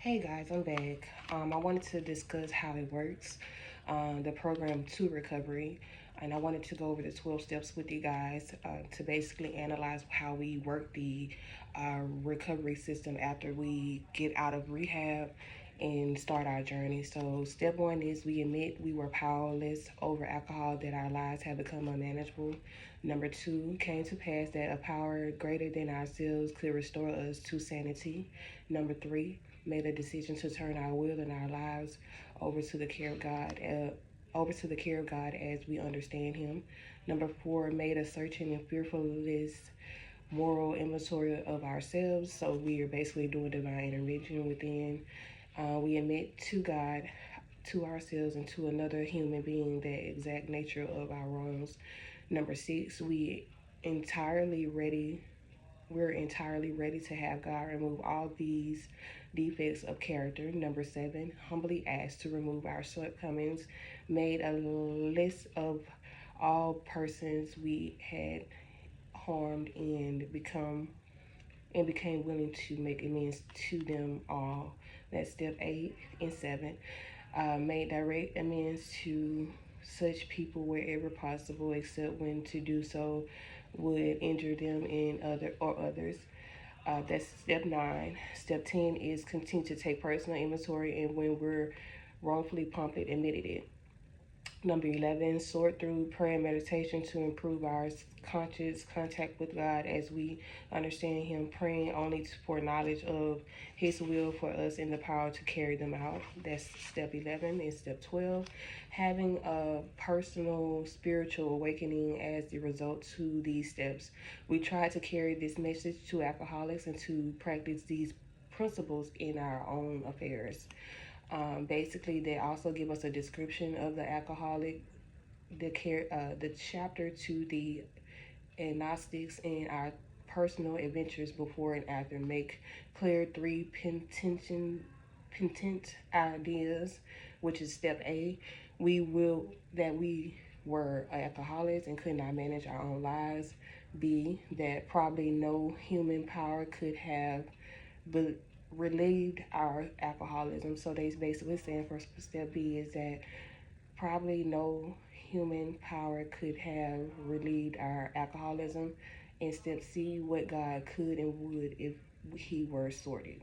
Hey guys, I'm back. I wanted to discuss how it works, the program to recovery, and I wanted to go over the 12 steps with you guys to basically analyze how we work the recovery system after we get out of rehab and start our journey. So, step one is we admit we were powerless over alcohol, that our lives have become unmanageable. Number two, came to pass that a power greater than ourselves could restore us to sanity. Number three, made a decision to turn our will and our lives over to the care of God, as we understand Him. Number four, made a searching and fearfulness moral inventory of ourselves. So we are basically doing divine intervention within. We admit to God, to ourselves, and to another human being the exact nature of our wrongs. Number six, we're entirely ready to have God remove all these defects of character. Number seven, humbly asked to remove our shortcomings, made a list of all persons we had harmed and became willing to make amends to them all. That's step 8 and 7. Made direct amends to such people wherever possible, except when to do so would injure them and others. That's step 9. Step 10 is continue to take personal inventory, and when we're wrongfully prompted, admitted it. Number 11, sort through prayer and meditation to improve our conscious contact with God as we understand Him, praying only for knowledge of His will for us and the power to carry them out. That's step 11. And step 12, having a personal spiritual awakening as the result to these steps. We try to carry this message to alcoholics and to practice these principles in our own affairs. Basically, they also give us a description of the alcoholic, the chapter to the agnostics, and our personal adventures before and after. Make clear 3 penitent ideas, which is step A. We were alcoholics and could not manage our own lives. B, that probably no human power could have relieved our alcoholism. So they basically saying for step B is that probably no human power could have relieved our alcoholism. And step C, what God could and would if He were sorted.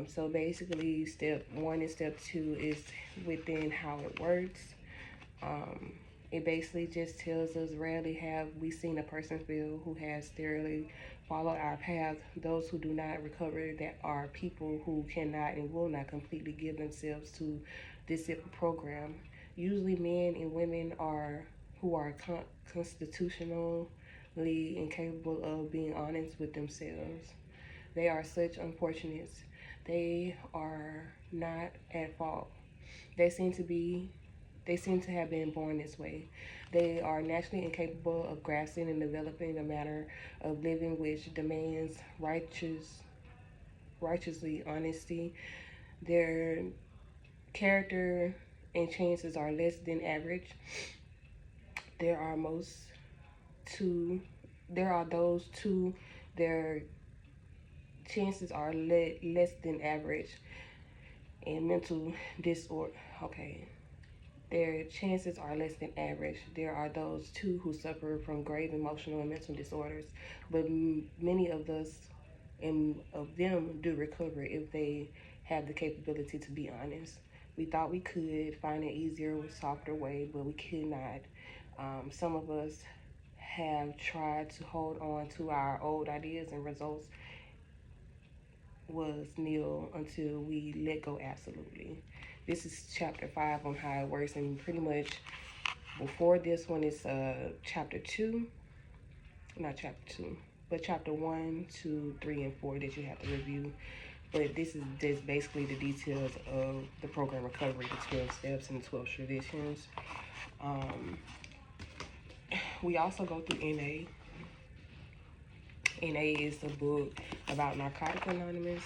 So basically, step 1 and step 2 is within how it works. It basically just tells us, rarely have we seen a person fail who has thoroughly followed our path. Those who do not recover, that are people who cannot and will not completely give themselves to this simple program. Usually men and women who are constitutionally incapable of being honest with themselves. They are such unfortunates. They are not at fault. They seem to have been born this way. They are naturally incapable of grasping and developing a manner of living which demands righteously honesty. Their character and chances are less than average. There are those two. Their chances are less than average. And mental disorder. Okay. Their chances are less than average. There are those too who suffer from grave emotional and mental disorders, but many of them do recover if they have the capability to be honest. We thought we could find an easier, softer way, but we could not. Some of us have tried to hold on to our old ideas, and results was nil until we let go absolutely. This is chapter 5 on how it works, and pretty much before this one is chapter 2, not chapter 2, but chapter 1, 2, 3, and 4 that you have to review. But this is just basically the details of the program recovery, the 12 steps and the 12 traditions. We also go through NA. NA is a book about Narcotics Anonymous.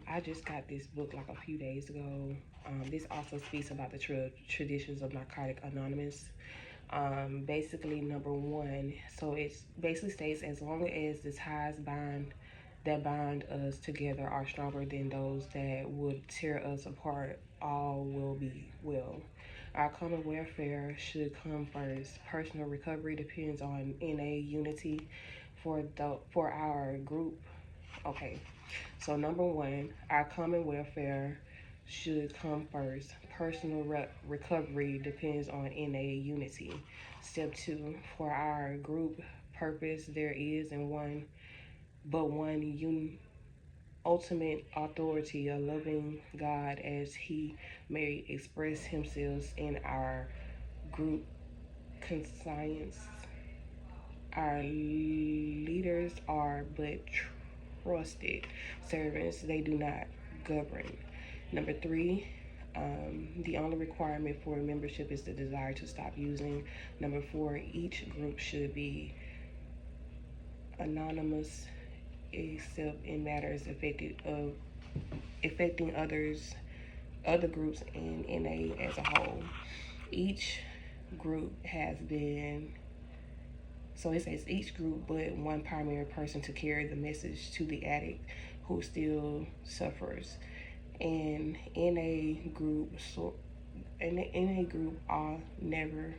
I just got this book like a few days ago. This also speaks about the traditions of Narcotics Anonymous. Basically, number 1, so it basically states, as long as the ties bind that bind us together are stronger than those that would tear us apart. All will be well. Our common welfare should come first. Personal recovery depends on NA unity for our group. Okay, so number one, our common welfare should come first. Personal recovery depends on NA unity. Step two, for our group purpose, there is and one but one ultimate authority, a loving God, as He may express Himself in our group conscience. Our leaders are but trusted servants, they do not govern. Number three, the only requirement for membership is the desire to stop using. Number four, each group should be anonymous except in matters affecting other groups and NA as a whole. Each group has been So it says each group but one primary person to carry the message to the addict who still suffers. And in a group, all never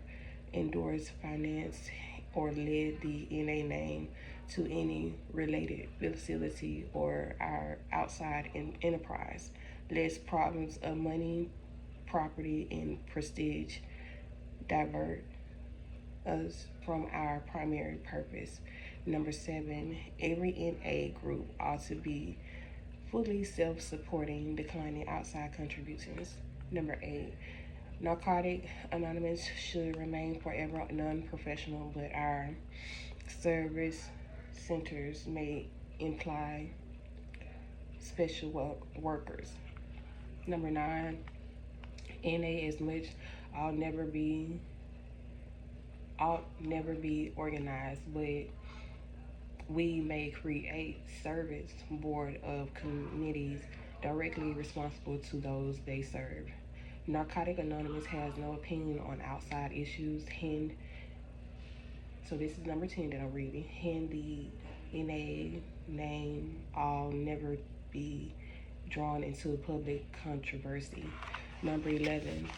endorsed, financed, or led the NA name to any related facility or our outside enterprise. Less problems of money, property, and prestige divert us from our primary purpose. Number seven, every NA group ought to be fully self-supporting, declining outside contributions. Number eight, Narcotic Anonymous should remain forever non-professional, but our service centers may imply special workers. Number nine, NA as much I'll never be organized, but we may create service board of committees directly responsible to those they serve. Narcotic Anonymous has no opinion on outside issues. So this is number 10 that I'm reading. The NA name all never be drawn into public controversy. Number 11,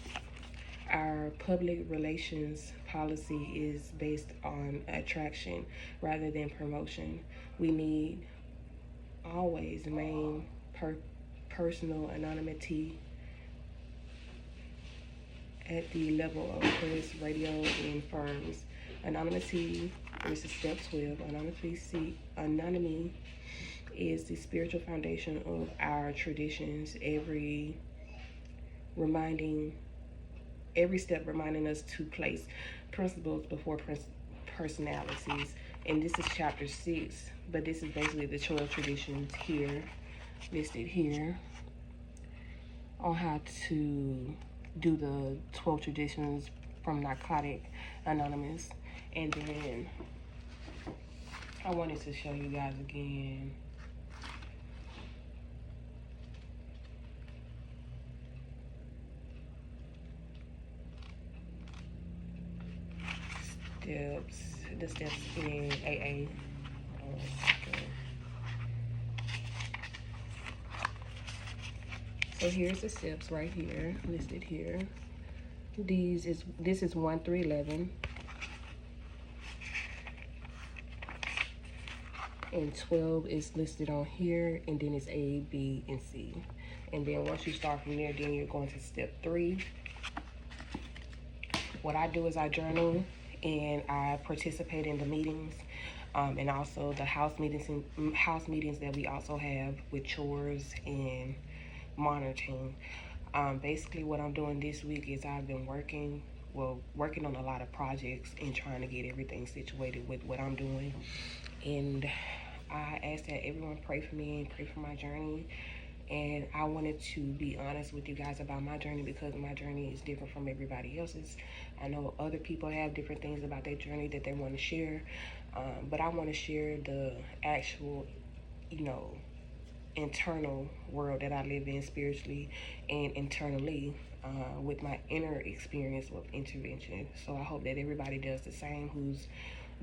our public relations policy is based on attraction rather than promotion. We need always maintain personal anonymity at the level of press, radio, and firms. Anonymity, this is step 12. Anonymity is the spiritual foundation of our traditions. Every step reminding us to place principles before personalities. And this is chapter 6, but this is basically the 12 traditions here, listed here, on how to do the 12 traditions from Narcotic Anonymous. And then I wanted to show you guys again the steps in AA. So here's the steps right here, listed here. This is 1 through 11. And 12 is listed on here, and then it's A, B, and C. And then once you start from there, then you're going to step 3. What I do is I journal and I participate in the meetings, and also the house meetings that we also have with chores and monitoring. Basically what I'm doing this week is I've been working on a lot of projects and trying to get everything situated with what I'm doing. And I ask that everyone pray for me and pray for my journey. And I wanted to be honest with you guys about my journey, because my journey is different from everybody else's. I know other people have different things about their journey that they want to share, but I want to share the actual, internal world that I live in spiritually and internally, with my inner experience with intervention. So I hope that everybody does the same who's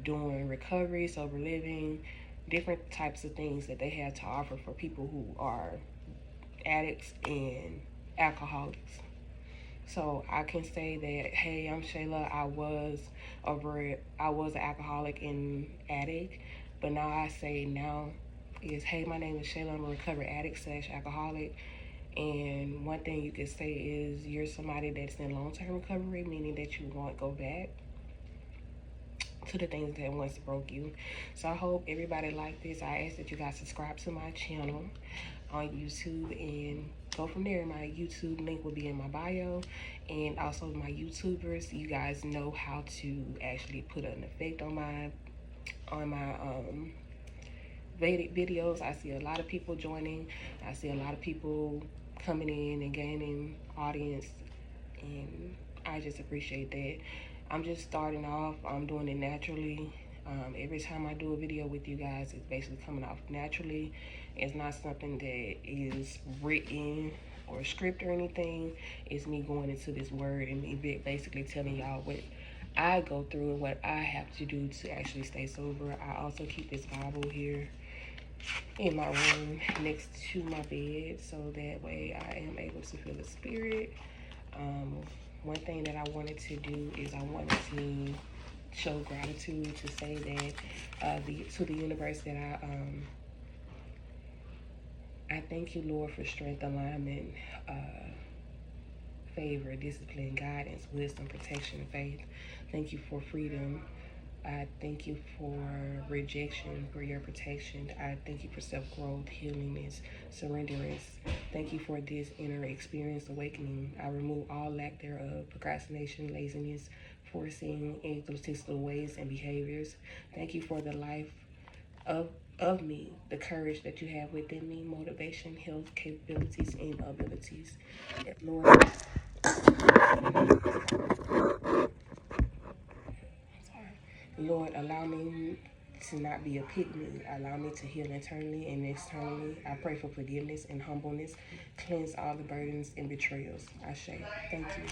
doing recovery, sober living, different types of things that they have to offer for people who are addicts and alcoholics. So I can say that, hey, I'm Shayla. I was an alcoholic and addict, but now I say now is, hey, my name is Shayla. I'm a recovered addict slash alcoholic. And one thing you could say is you're somebody that's in long-term recovery, meaning that you won't go back to the things that once broke you. So I hope everybody liked this. I ask that you guys subscribe to my channel on YouTube and go from there. My YouTube link will be in my bio, and also my YouTubers. You guys know how to actually put an effect on my videos. I see a lot of people joining. I see a lot of people coming in and gaining audience, and I just appreciate that. I'm just starting off. I'm doing it naturally. Every time I do a video with you guys, it's basically coming off naturally. It's not something that is written or script or anything. It's me going into this word and me basically telling y'all what I go through and what I have to do to actually stay sober. I also keep this Bible here in my room next to my bed, so that way I am able to feel the spirit. One thing that I wanted to do is I wanted to show gratitude, to say that to the universe that I thank you, Lord, for strength, alignment, favor, discipline, guidance, wisdom, protection, faith. Thank you for freedom. I thank you for rejection, for your protection. I thank you for self-growth, healingness, surrenderance. Thank you for this inner experience, awakening. I remove all lack thereof, procrastination, laziness, forcing, egotistical ways and behaviors. Thank you for the life of me, the courage that you have within me, motivation, health, capabilities, and abilities. Lord, Lord, allow me to not be a pygmy. Allow me to heal internally and externally. I pray for forgiveness and humbleness. Cleanse all the burdens and betrayals. Ashe. Thank you.